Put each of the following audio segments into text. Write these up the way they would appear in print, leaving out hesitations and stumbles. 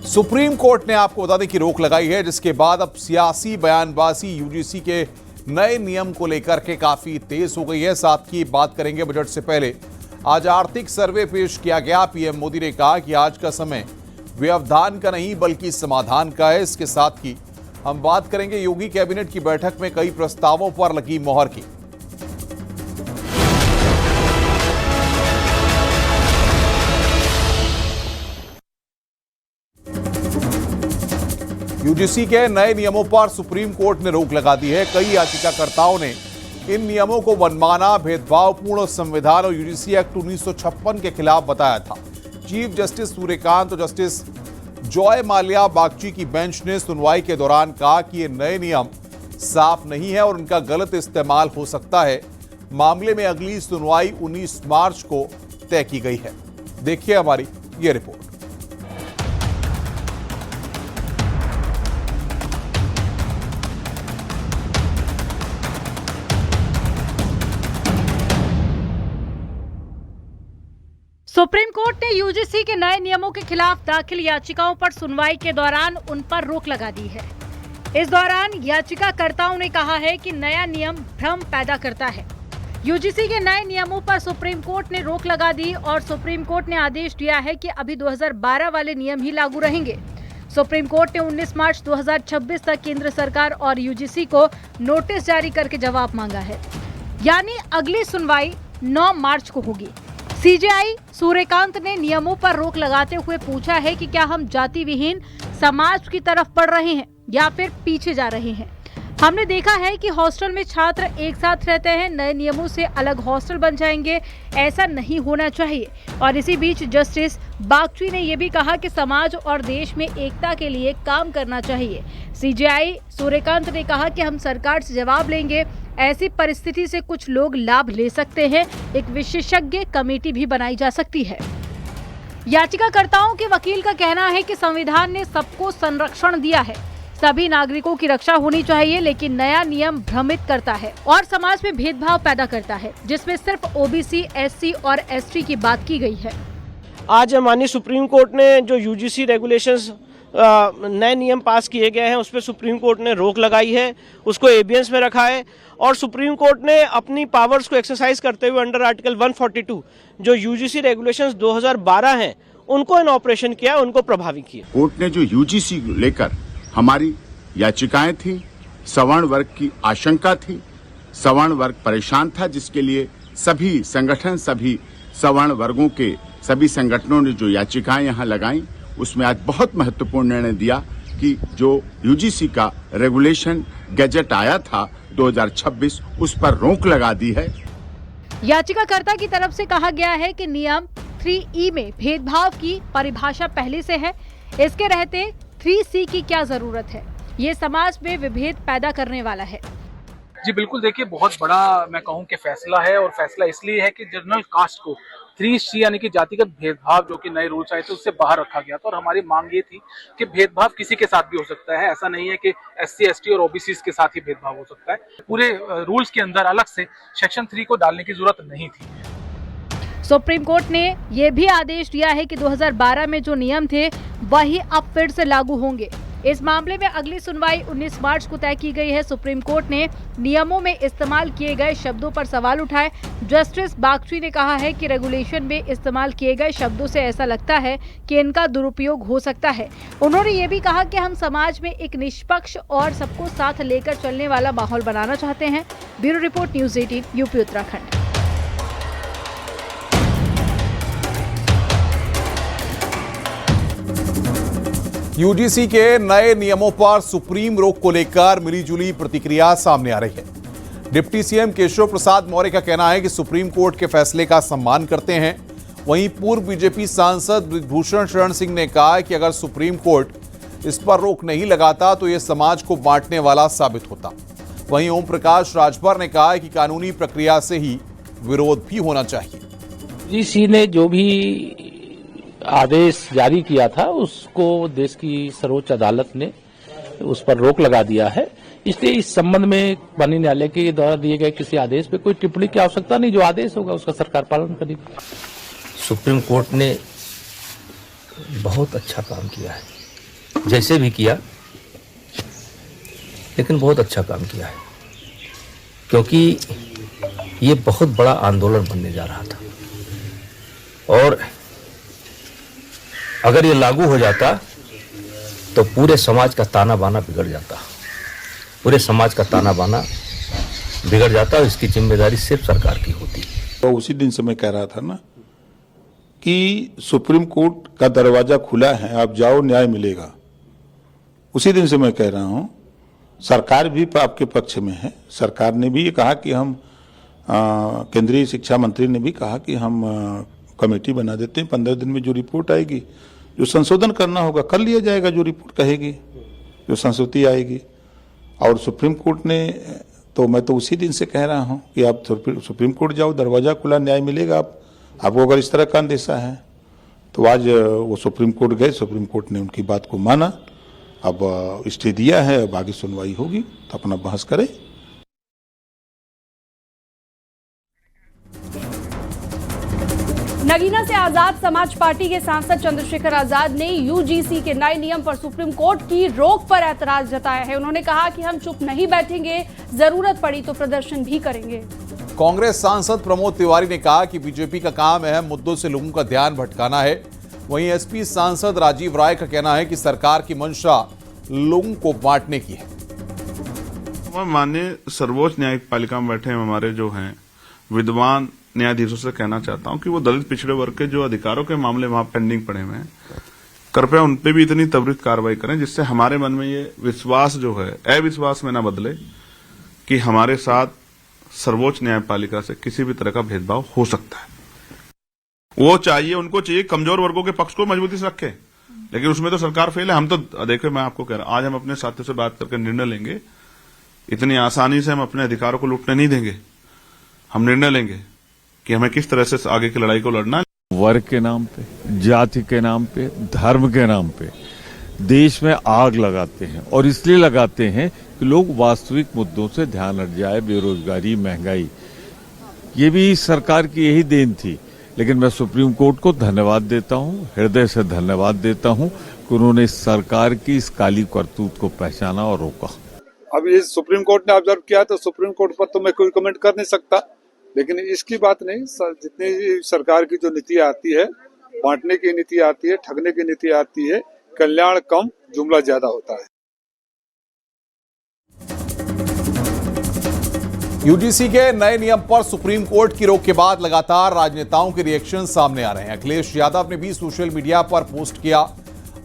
Supreme court ने आपको बता दें कि रोक लगाई है, जिसके बाद अब सियासी बयानबाजी यूजीसी के नए नियम को लेकर के काफी तेज हो गई है। साथ ही बात करेंगे बजट से पहले आज आर्थिक सर्वे पेश किया गया। पीएम मोदी ने कहा कि आज का समय व्यवधान का नहीं बल्कि समाधान का है। इसके साथ ही हम बात करेंगे योगी कैबिनेट की बैठक में कई प्रस्तावों पर लगी मोहर की। यूजीसी के नए नियमों पर सुप्रीम कोर्ट ने रोक लगा दी है। कई याचिकाकर्ताओं ने इन नियमों को मनमाना, भेदभावपूर्ण और संविधान और यूजीसी एक्ट 1956 के खिलाफ बताया था। चीफ जस्टिस सूर्यकांत और जस्टिस जॉय माल्या बागची की बेंच ने सुनवाई के दौरान कहा कि ये नए नियम साफ नहीं है और उनका गलत इस्तेमाल हो सकता है। मामले में अगली सुनवाई 19 मार्च को तय की गई है। देखिए हमारी ये रिपोर्ट। सुप्रीम कोर्ट ने यूजीसी के नए नियमों के खिलाफ दाखिल याचिकाओं पर सुनवाई के दौरान उन पर रोक लगा दी है। इस दौरान याचिकाकर्ताओं ने कहा है कि नया नियम भ्रम पैदा करता है। यूजीसी के नए नियमों पर सुप्रीम कोर्ट ने रोक लगा दी और सुप्रीम कोर्ट ने आदेश दिया है कि अभी 2012 वाले नियम ही लागू रहेंगे। सुप्रीम कोर्ट ने 19 मार्च 2026 तक केंद्र सरकार और यूजीसी को नोटिस जारी करके जवाब मांगा है, यानी अगली सुनवाई 9 मार्च को होगी। सीजेआई सूर्यकांत ने नियमों पर रोक लगाते हुए पूछा है कि क्या हम जाति विहीन समाज की तरफ बढ़ रहे हैं या फिर पीछे जा रहे हैं। हमने देखा है कि हॉस्टल में छात्र एक साथ रहते हैं, नए नियमों से अलग हॉस्टल बन जाएंगे, ऐसा नहीं होना चाहिए। और इसी बीच जस्टिस बागची ने यह भी कहा कि समाज और देश में एकता के लिए काम करना चाहिए। सीजेआई सूर्यकांत ने कहा कि हम सरकार से जवाब लेंगे, ऐसी परिस्थिति से कुछ लोग लाभ ले सकते हैं, एक विशेषज्ञ कमेटी भी बनाई जा सकती है। याचिकाकर्ताओं के वकील का कहना है कि संविधान ने सबको संरक्षण दिया है, सभी नागरिकों की रक्षा होनी चाहिए, लेकिन नया नियम भ्रमित करता है और समाज में भेदभाव पैदा करता है, जिसमें सिर्फ ओबीसी, एससी और एसटी की बात की गई है। आज माननीय सुप्रीम कोर्ट ने जो यूजीसी रेगुलेशंस नए नियम पास किए गए हैं उस पर सुप्रीम कोर्ट ने रोक लगाई है, उसको एबियंस में रखा है और सुप्रीम कोर्ट ने अपनी पावर्स को एक्सरसाइज करते हुए अंडर आर्टिकल 142 जो यूजीसी रेगुलेशंस 2012 हैं उनको इन ऑपरेशन किया, उनको प्रभावी किया। कोर्ट ने जो यूजीसी लेकर हमारी याचिकाएं थी, सवर्ण वर्ग की आशंका थी, सवर्ण वर्ग परेशान था, जिसके लिए सभी संगठन, सभी सवर्ण वर्गों के सभी संगठनों ने जो याचिकाएं यहाँ लगाई, उसमें आज बहुत महत्वपूर्ण निर्णय दिया कि जो यूजीसी का रेगुलेशन गैजेट आया था 2026 उस पर रोक लगा दी है। याचिकाकर्ता की तरफ से कहा गया है कि नियम 3E में भेदभाव की परिभाषा पहले से है, इसके रहते 3C की क्या जरूरत है। ये समाज में विभेद पैदा करने वाला है। जी बिल्कुल, देखिए बहुत बड़ा मैं कहूँ कि फैसला है और फैसला इसलिए है कि जनरल कास्ट को 3C यानी कि जातिगत भेदभाव जो कि नए रूल्स आए थे उससे बाहर रखा गया था। और हमारी मांग ये थी कि भेदभाव किसी के साथ भी हो सकता है, ऐसा नहीं है कि SC, ST और OBC के साथ ही भेदभाव हो सकता है। पूरे रूल्स के अंदर अलग से सेक्शन 3 को डालने की जरूरत नहीं थी। सुप्रीम कोर्ट ने यह भी आदेश दिया है कि 2012 में जो नियम थे वही अब फिर से लागू होंगे। इस मामले में अगली सुनवाई 19 मार्च को तय की गई है। सुप्रीम कोर्ट ने नियमों में इस्तेमाल किए गए शब्दों पर सवाल उठाए। जस्टिस बागची ने कहा है कि रेगुलेशन में इस्तेमाल किए गए शब्दों से ऐसा लगता है कि इनका दुरुपयोग हो सकता है। उन्होंने ये भी कहा कि हम समाज में एक निष्पक्ष और सबको साथ लेकर चलने वाला माहौल बनाना चाहते हैं। Bureau report, news 18, UP Uttarakhand. UGC के नए नियमों पर सुप्रीम रोक को लेकर मिलीजुली प्रतिक्रिया सामने आ रही है। डिप्टी सीएम केशव प्रसाद मौर्य का कहना है कि सुप्रीम कोर्ट के फैसले का सम्मान करते हैं। वहीं पूर्व बीजेपी सांसद ब्रिजभूषण शरण सिंह ने कहा कि अगर सुप्रीम कोर्ट इस पर रोक नहीं लगाता तो यह समाज को बांटने वाला साबित होता। वहीं ओम प्रकाश राजभर ने कहा कि कानूनी प्रक्रिया से ही विरोध भी होना चाहिए। यूजीसी ने जो भी आदेश जारी किया था उसको देश की सर्वोच्च अदालत ने उस पर रोक लगा दिया है, इसलिए इस संबंध में माननीय न्यायालय के द्वारा दिए गए किसी आदेश पे कोई टिप्पणी की आवश्यकता नहीं। जो आदेश होगा उसका सरकार पालन करेगी। सुप्रीम कोर्ट ने बहुत अच्छा काम किया है, जैसे भी किया लेकिन बहुत अच्छा काम किया है, क्योंकि ये बहुत बड़ा आंदोलन बनने जा रहा था और अगर ये लागू हो जाता तो पूरे समाज का ताना बाना बिगड़ जाता, पूरे समाज का ताना बाना बिगड़ जाता और इसकी जिम्मेदारी सिर्फ सरकार की होती। तो उसी दिन से मैं कह रहा था ना कि सुप्रीम कोर्ट का दरवाजा खुला है, आप जाओ, न्याय मिलेगा। उसी दिन से मैं कह रहा हूं, सरकार भी आपके पक्ष में है। सरकार ने भी ये कहा कि हम केंद्रीय शिक्षा मंत्री ने भी कहा कि हम कमेटी बना देते हैं, 15 दिन में जो रिपोर्ट आएगी, जो संशोधन करना होगा कर लिया जाएगा, जो रिपोर्ट कहेगी, जो संशोधन आएगी। और सुप्रीम कोर्ट ने, तो मैं तो उसी दिन से कह रहा हूं कि आप सुप्रीम कोर्ट जाओ, दरवाजा खुला, न्याय मिलेगा। आपको अगर इस तरह का अंदेशा है तो आज वो सुप्रीम कोर्ट गए, सुप्रीम कोर्ट ने उनकी बात को माना, अब स्टे दिया है, अब आगे सुनवाई होगी तो अपना बहस करें। नगीना से आजाद समाज पार्टी के सांसद चंद्रशेखर आजाद ने यूजीसी के नए नियम पर सुप्रीम कोर्ट की रोक पर ऐतराज जताया है। उन्होंने कहा कि हम चुप नहीं बैठेंगे, जरूरत पड़ी तो प्रदर्शन भी करेंगे। कांग्रेस सांसद प्रमोद तिवारी ने कहा कि बीजेपी का काम अहम मुद्दों से लोगों का ध्यान भटकाना है। वहीं एसपी सांसद राजीव राय का कहना है कि सरकार की मंशा लोगों को बांटने की है। माननीय सर्वोच्च न्यायपालिका में बैठे हमारे जो हैं विद्वान न्यायाधीशों से कहना चाहता हूं कि वो दलित पिछड़े वर्ग के जो अधिकारों के मामले वहां पेंडिंग पड़े हुए हैं, कृपया उन पे भी इतनी त्वरित कार्रवाई करें जिससे हमारे मन में ये विश्वास जो है अविश्वास में न बदले कि हमारे साथ सर्वोच्च न्यायपालिका से किसी भी तरह का भेदभाव हो सकता है। वो चाहिए, उनको चाहिए कमजोर वर्गों के पक्ष को मजबूती से रखे, लेकिन उसमें तो सरकार फेल है। हम तो देखिए, मैं आपको कह रहा हूं, आज हम अपने साथियों से बात करके निर्णय लेंगे। इतनी आसानी से हम अपने अधिकारों को लूटने नहीं देंगे। हम निर्णय लेंगे कि हमें किस तरह से आगे की लड़ाई को लड़ना है। वर्ग के नाम पे, जाति के नाम पे, धर्म के नाम पे देश में आग लगाते हैं, और इसलिए लगाते हैं कि लोग वास्तविक मुद्दों से ध्यान हट जाए। बेरोजगारी, महंगाई, ये भी सरकार की यही देन थी। लेकिन मैं सुप्रीम कोर्ट को धन्यवाद देता हूं, हृदय से धन्यवाद देता हूं कि उन्होंने सरकार की इस काली करतूत को पहचाना और रोका। अब ये सुप्रीम कोर्ट ने ऑब्जर्व किया तो सुप्रीम कोर्ट पर तो मैं कोई कमेंट कर नहीं सकता, लेकिन इसकी बात नहीं। जितनी सरकार की जो नीति आती है, बांटने की नीति आती है, ठगने की नीति आती है, कल्याण कम जुमला ज्यादा होता है। यूजीसी के नए नियम पर सुप्रीम कोर्ट की रोक के बाद लगातार राजनेताओं के रिएक्शन सामने आ रहे हैं। अखिलेश यादव ने भी सोशल मीडिया पर पोस्ट किया।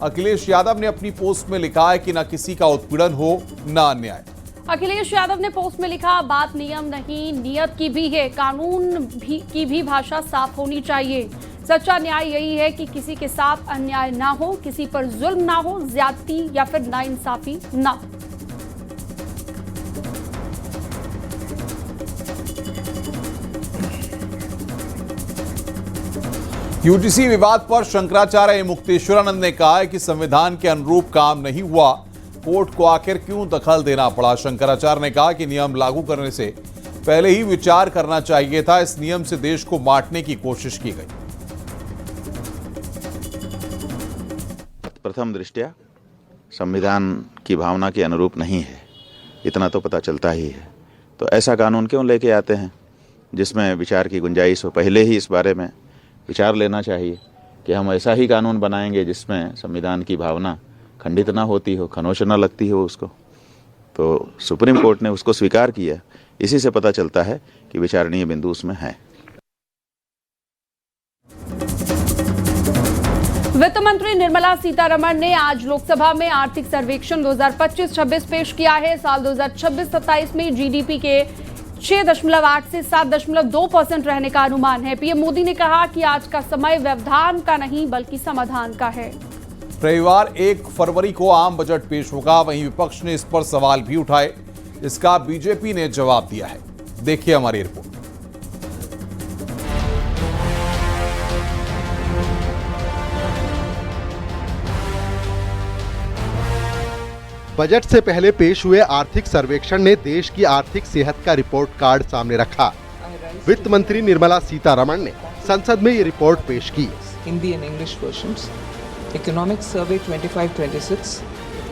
अखिलेश यादव ने अपनी पोस्ट में लिखा है कि न किसी का उत्पीड़न हो, न अन्याय। अखिलेश यादव ने पोस्ट में लिखा, बात नियम नहीं नीयत की भी है, कानून की भी भाषा साफ होनी चाहिए। सच्चा न्याय यही है कि किसी के साथ अन्याय ना हो, किसी पर जुल्म ना हो, ज्यादती या फिर नाइंसाफी ना हो। यूजीसी विवाद पर शंकराचार्य मुक्तेश्वरानंद ने कहा है कि संविधान के अनुरूप काम नहीं हुआ, कोर्ट को आखिर क्यों दखल देना पड़ा। शंकराचार्य ने कहा कि नियम लागू करने से पहले ही विचार करना चाहिए था। इस नियम से देश को बांटने की कोशिश की गई। प्रथम दृष्टया संविधान की भावना के अनुरूप नहीं है, इतना तो पता चलता ही है। तो ऐसा कानून क्यों लेके आते हैं जिसमें विचार की गुंजाइश हो। पहले ही इस बारे में विचार लेना चाहिए कि हम ऐसा ही कानून बनाएंगे जिसमें संविधान की भावना खंडित ना होती हो, खनोश ना लगती हो उसको। तो सुप्रीम कोर्ट ने उसको स्वीकार किया। इसी से पता चलता है कि विचारणीय बिंदु उसमें है। वित्त मंत्री निर्मला सीतारमण ने आज लोकसभा में आर्थिक सर्वेक्षण 2025-26 पेश किया है। साल 2026-27 में जीडीपी के 6.8 से 7.2% रहने का अनुमान है। पीएम मोदी ने कहा कि आज का समय व्यवधान का नहीं बल्कि समाधान का है। रविवार 1 फरवरी को आम बजट पेश होगा। वहीं विपक्ष ने इस पर सवाल भी उठाए, इसका बीजेपी ने जवाब दिया है। देखिए हमारी रिपोर्ट। बजट से पहले पेश हुए आर्थिक सर्वेक्षण ने देश की आर्थिक सेहत का रिपोर्ट कार्ड सामने रखा। वित्त मंत्री निर्मला सीतारमण ने संसद में ये रिपोर्ट पेश की। Hindi and English versions Economic Survey 25-26,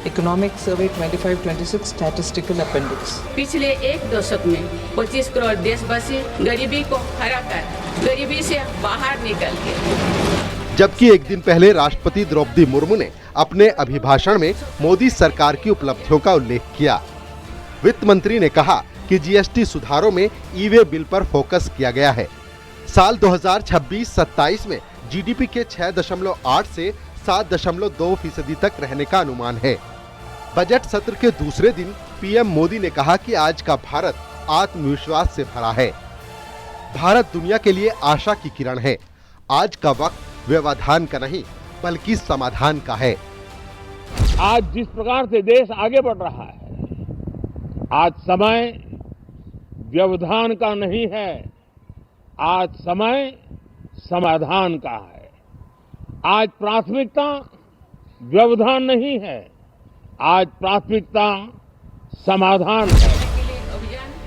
Economic Survey 25-26 Statistical Appendix. पिछले एक दशक में 25 करोड़ देशवासी गरीबी को हराकर गरीबी से बाहर निकल गए। जबकि एक दिन पहले राष्ट्रपति द्रौपदी मुर्मू ने अपने अभिभाषण में मोदी सरकार की उपलब्धियों का उल्लेख किया। वित्त मंत्री ने कहा कि जीएसटी सुधारों में ई-वे बिल पर फोकस किया गया है। साल 2026-27 में जीडीपी के 6.8 से 7.2% तक रहने का अनुमान है। बजट सत्र के दूसरे दिन पीएम मोदी ने कहा कि आज का भारत आत्मविश्वास से भरा है। भारत दुनिया के लिए आशा की किरण है। आज का वक्त व्यवधान का नहीं बल्कि समाधान का है। आज जिस प्रकार से देश आगे बढ़ रहा है, आज समय व्यवधान का नहीं है, आज समय समाधान का है। आज प्राथमिकता व्यवधान नहीं है, आज प्राथमिकता समाधान है।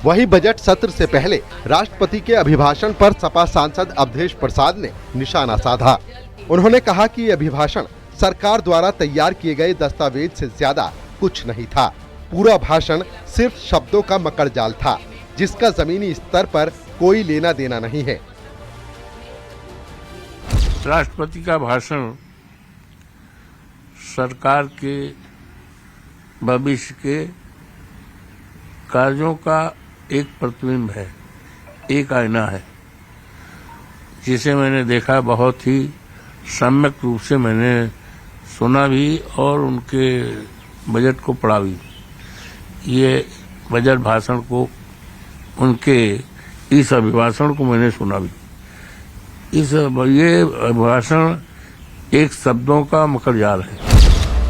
वही बजट सत्र से पहले राष्ट्रपति के अभिभाषण पर सपा सांसद अवधेश प्रसाद ने निशाना साधा। उन्होंने कहा कि ये अभिभाषण सरकार द्वारा तैयार किए गए दस्तावेज से ज्यादा कुछ नहीं था। पूरा भाषण सिर्फ शब्दों का मकड़जाल था, जिसका जमीनी स्तर पर कोई लेना देना नहीं है। राष्ट्रपति का भाषण सरकार के भविष्य के कार्यों का एक प्रतिबिंब है, एक आईना है, जिसे मैंने देखा, बहुत ही सम्यक रूप से मैंने सुना भी और उनके बजट को पढ़ा भी। ये बजट भाषण को, उनके इस अभिभाषण को मैंने सुना भी। ये भाषण एक शब्दों का मकड़जाल है।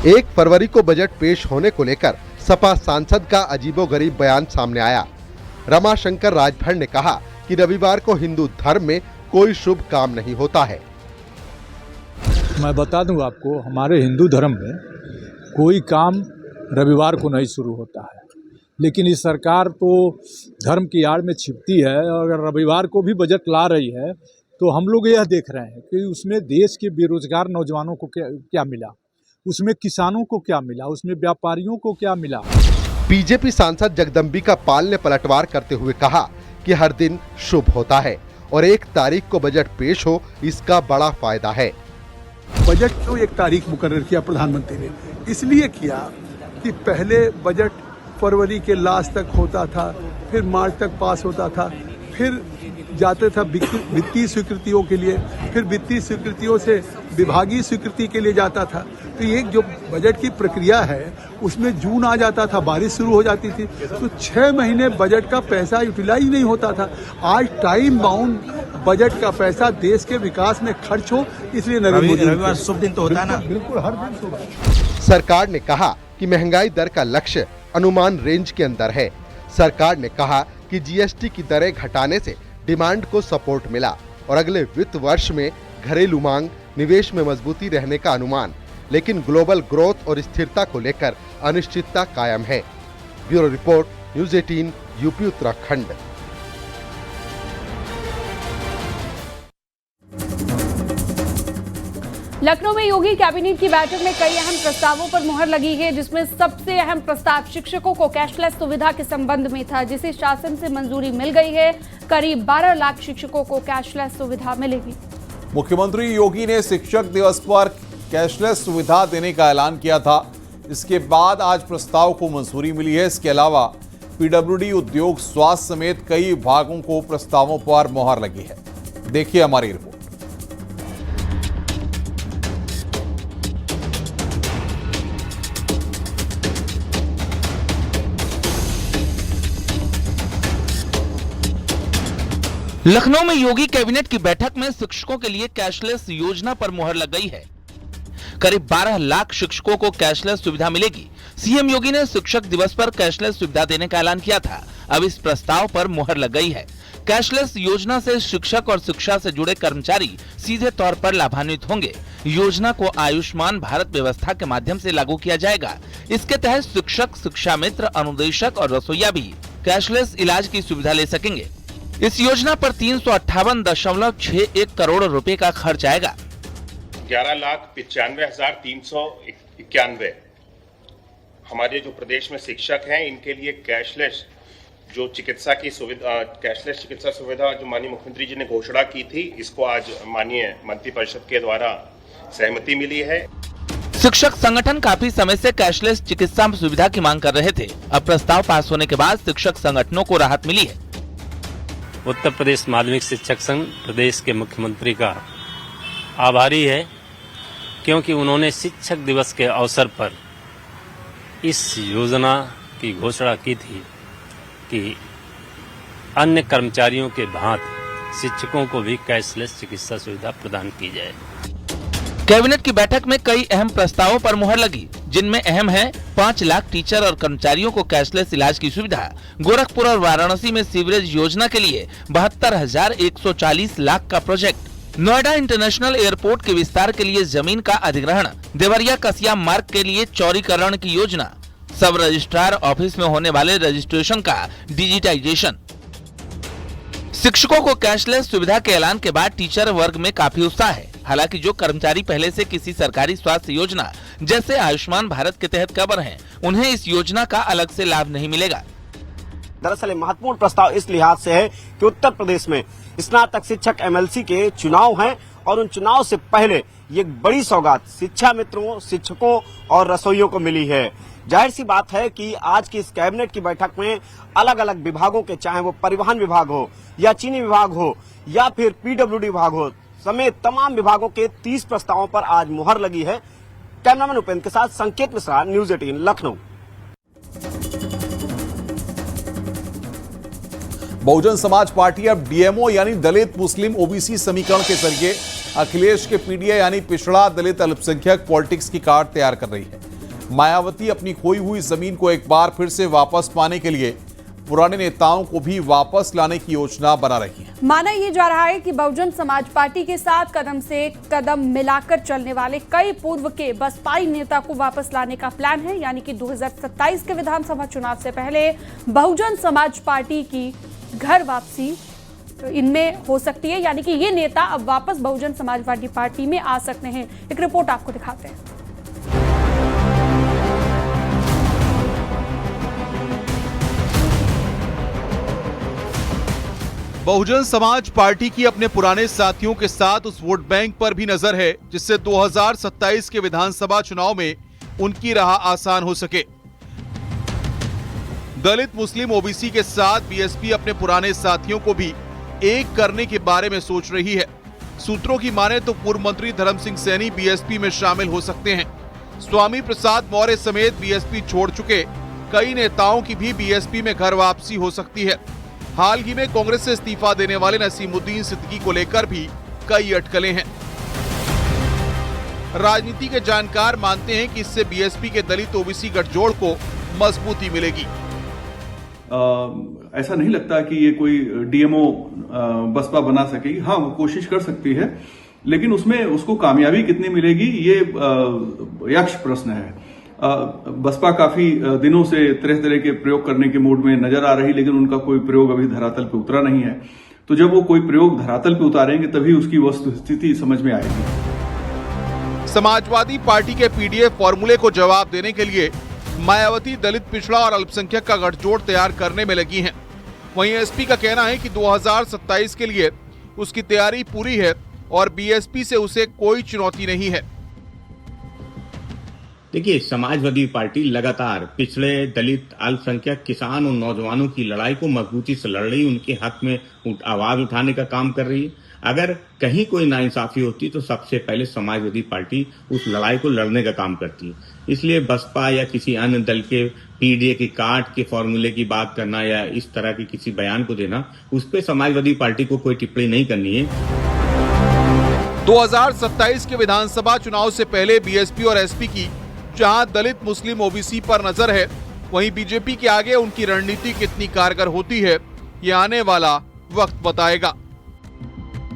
1 फरवरी को बजट पेश होने को लेकर सपा सांसद का अजीबोगरीब बयान सामने आया। रमाशंकर राजभर ने कहा कि रविवार को हिंदू धर्म में कोई शुभ काम नहीं होता है। मैं बता दूं आपको, हमारे हिंदू धर्म में कोई काम रविवार को नहीं शुरू होता है, लेकिन इस सरकार तो धर्म की आड़ में छिपती है और अगर रविवार को भी बजट ला रही है तो हम लोग यह देख रहे हैं कि उसमें देश के बेरोजगार नौजवानों को क्या मिला, उसमें किसानों को क्या मिला, उसमें व्यापारियों को क्या मिला। बीजेपी सांसद जगदम्बिका पाल ने पलटवार करते हुए कहा कि हर दिन शुभ होता है और 1 तारीख को बजट पेश हो, इसका बड़ा फायदा है। बजट क्यों 1 तारीख मुकर्रर किया प्रधानमंत्री ने? इसलिए किया कि पहले बजट फरवरी के लास्ट तक होता था, फिर मार्च तक पास होता था, फिर जाते था वित्तीय स्वीकृतियों के लिए, फिर वित्तीय स्वीकृतियों से विभागीय स्वीकृति के लिए जाता था। तो ये जो बजट की प्रक्रिया है उसमें जून आ जाता था, बारिश शुरू हो जाती थी, तो 6 महीने बजट का पैसा यूटिलाइज नहीं होता था। आज टाइम बाउंड बजट का पैसा देश के विकास में खर्च हो, इसलिए रविवार शुभ दिन तो होता है ना? बिल्कुल हर दिन शुभ। सरकार ने कहा कि महंगाई दर का लक्ष्य अनुमान रेंज के अंदर है। सरकार ने कहा कि जीएसटी की दरें घटाने से डिमांड को सपोर्ट मिला और अगले वित्त वर्ष में घरेलू मांग, निवेश में मजबूती रहने का अनुमान, लेकिन ग्लोबल ग्रोथ और स्थिरता को लेकर अनिश्चितता कायम है। Bureau report, news 18, UP Uttarakhand. Lucknow में योगी कैबिनेट की बैठक में कई अहम प्रस्तावों पर मुहर लगी है, जिसमें सबसे अहम प्रस्ताव शिक्षकों को कैशलेस सुविधा के संबंध में था, जिसे शासन से मंजूरी मिल गई है। करीब 12 लाख शिक्षकों को कैशलेस सुविधा मिलेगी। मुख्यमंत्री योगी ने शिक्षक दिवस पर कैशलेस सुविधा देने का ऐलान किया था। इसके बाद आज प्रस्ताव को मंजूरी मिली है। इसके अलावा पीडब्ल्यूडी, उद्योग, स्वास्थ्य समेत कई विभागों को प्रस्तावों पर मुहर लगी है। देखिए हमारी रिपोर्ट। लखनऊ में योगी कैबिनेट की बैठक में शिक्षकों के लिए कैशलेस योजना पर मुहर लग गई है। करीब 12 लाख शिक्षकों को कैशलेस सुविधा मिलेगी। सीएम योगी ने शिक्षक दिवस पर कैशलेस सुविधा देने का ऐलान किया था। अब इस प्रस्ताव पर मुहर लग गई है। कैशलेस योजना से शिक्षक और शिक्षा से जुड़े कर्मचारी सीधे तौर पर लाभान्वित होंगे। योजना को आयुष्मान भारत व्यवस्था के माध्यम से लागू किया जाएगा। इसके तहत शिक्षक, शिक्षा मित्र, अनुदेशक और रसोईया भी कैशलेस इलाज की सुविधा ले सकेंगे। इस योजना पर 358.61 करोड़ रुपए का खर्च आएगा। 11,95,391 हमारे जो प्रदेश में शिक्षक हैं इनके लिए कैशलेस जो चिकित्सा की सुविधा, कैशलेस चिकित्सा सुविधा जो माननीय मुख्यमंत्री जी ने घोषणा की थी, इसको आज माननीय मंत्रिपरिषद के द्वारा सहमति मिली है। शिक्षक संगठन काफी समय से कैशलेस चिकित्सा सुविधा की मांग कर रहे थे। अब प्रस्ताव पास होने के बाद शिक्षक संगठनों को राहत मिली है। उत्तर प्रदेश माध्यमिक शिक्षक संघ प्रदेश के मुख्यमंत्री का आभारी है, क्योंकि उन्होंने शिक्षक दिवस के अवसर पर इस योजना की घोषणा की थी कि अन्य कर्मचारियों के भांति शिक्षकों को भी कैशलेस चिकित्सा सुविधा प्रदान की जाए। कैबिनेट की बैठक में कई अहम प्रस्तावों पर मुहर लगी, जिनमें अहम है 5 लाख टीचर और कर्मचारियों को कैशलेस इलाज की सुविधा, गोरखपुर और वाराणसी में सीवरेज योजना के लिए 72,140 लाख का प्रोजेक्ट, नोएडा इंटरनेशनल एयरपोर्ट के विस्तार के लिए जमीन का अधिग्रहण, देवरिया कसिया मार्ग के लिए चौड़ीकरण की योजना, सब रजिस्ट्रार ऑफिस में होने वाले रजिस्ट्रेशन का डिजिटाइजेशन। शिक्षकों को कैशलेस सुविधा के ऐलान के बाद टीचर वर्ग में काफी उत्साह है। हालांकि जो कर्मचारी पहले से किसी सरकारी स्वास्थ्य योजना जैसे आयुष्मान भारत के तहत कवर हैं, उन्हें इस योजना का अलग से लाभ नहीं मिलेगा। दरअसल महत्वपूर्ण प्रस्ताव इस लिहाज से है कि उत्तर प्रदेश में स्नातक शिक्षक MLC के चुनाव हैं और उन चुनाव से पहले ये बड़ी सौगात शिक्षा मित्रों, शिक्षकों और रसोइयों को मिली है। जाहिर सी बात है कि आज की इस कैबिनेट की बैठक में अलग अलग विभागों के, चाहे वो परिवहन विभाग हो या चीनी विभाग हो या फिर PWD विभाग हो, समेत तमाम विभागों के 30 प्रस्तावों पर आज मुहर लगी है। कैमरामैन उपेंद्र के साथ संकेत मिश्रा, न्यूज़ 18 लखनऊ। बहुजन समाज पार्टी अब DMO यानी दलित मुस्लिम OBC समीकरण के जरिए अखिलेश के PDA यानी पिछड़ा दलित अल्पसंख्यक पॉलिटिक्स की कार्ड तैयार कर रही है। मायावती अपनी खोई हुई जमीन को एक बार फिर से वापस पाने के लिए पुराने नेताओं को भी वापस लाने की योजना बना रही है। माना यह जा रहा है कि बहुजन समाज पार्टी के साथ कदम से कदम मिलाकर चलने वाले कई पूर्व के बसपाई नेता को वापस लाने का प्लान है, यानी कि 2027 के विधानसभा चुनाव से पहले बहुजन समाज पार्टी की घर वापसी इनमें हो सकती है, यानी कि ये नेता अब वापस बहुजन समाजवादी पार्टी में आ सकते हैं। एक रिपोर्ट आपको दिखाते हैं। बहुजन समाज पार्टी की अपने पुराने साथियों के साथ उस वोट बैंक पर भी नजर है जिससे 2027 के विधानसभा चुनाव में उनकी राह आसान हो सके। दलित मुस्लिम OBC के साथ BSP अपने पुराने साथियों को भी एक करने के बारे में सोच रही है। सूत्रों की माने तो पूर्व मंत्री धर्म सिंह सैनी BSP में शामिल हो सकते हैं। स्वामी प्रसाद मौर्य समेत BSP छोड़ चुके कई नेताओं की भी BSP में घर वापसी हो सकती है। हाल ही में कांग्रेस से इस्तीफा देने वाले नसीमुद्दीन सिद्दीकी को लेकर भी कई अटकलें हैं। राजनीति के जानकार मानते हैं कि इससे BSP के दलित OBC गठजोड़ को मजबूती मिलेगी। ऐसा नहीं लगता कि ये कोई DMO बसपा बना सकेगी। हाँ, वो कोशिश कर सकती है, लेकिन उसमें उसको कामयाबी कितनी मिलेगी ये यक्ष प्रश्न है। बसपा काफी दिनों से तरह तरह के प्रयोग करने के मूड में नजर आ रही, लेकिन उनका कोई प्रयोग अभी धरातल पे उतरा नहीं है। तो जब वो कोई प्रयोग धरातल पे उतारेंगे तभी उसकी वस्तुस्थिति समझ में आएगी। समाजवादी पार्टी के PDA फॉर्मूले को जवाब देने के लिए मायावती दलित पिछड़ा और अल्पसंख्यक का गठजोड़ तैयार करने में लगी हैं। वहीं SP का कहना है कि 2027 के लिए उसकी तैयारी पूरी है और BSP से उसे कोई चुनौती नहीं है। देखिए, समाजवादी पार्टी लगातार पिछड़े, दलित, अल्पसंख्यक, किसान और नौजवानों की लड़ाई को मजबूती से लड़ रही, उनके हक में आवाज उठाने का काम कर रही है। अगर कहीं कोई नाइंसाफी होती तो सबसे पहले समाजवादी पार्टी उस लड़ाई को लड़ने का काम करती है। इसलिए बसपा या किसी अन्य दल के PDA की काट के फॉर्मूले की बात करना या इस तरह के किसी बयान को देना, उस पर समाजवादी पार्टी को कोई टिप्पणी नहीं करनी है। 2027 के विधानसभा चुनाव से पहले BSP और SP की जहां दलित मुस्लिम OBC पर नजर है, वहीं BJP के आगे उनकी रणनीति कितनी कारगर होती है, ये आने वाला वक्त बताएगा।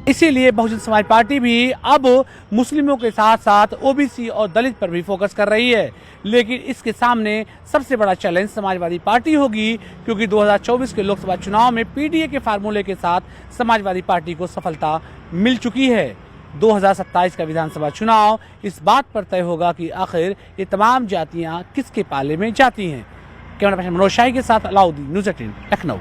इसीलिए बहुजन समाज पार्टी भी अब मुस्लिमों के साथ साथ OBC और दलित पर भी फोकस कर रही है, लेकिन इसके सामने सबसे बड़ा चैलेंज समाजवादी पार्टी होगी, क्योंकि 2024 के लोकसभा चुनाव में PDA के फार्मूले के साथ समाजवादी पार्टी को सफलता मिल चुकी है। 2027 का विधानसभा चुनाव इस बात पर तय होगा कि आखिर ये तमाम जातियां किसके पाले में जाती हैं। कैमरा पर्सन मनोज शाही के साथ अलाउद्दीन, न्यूज़ 18 लखनऊ।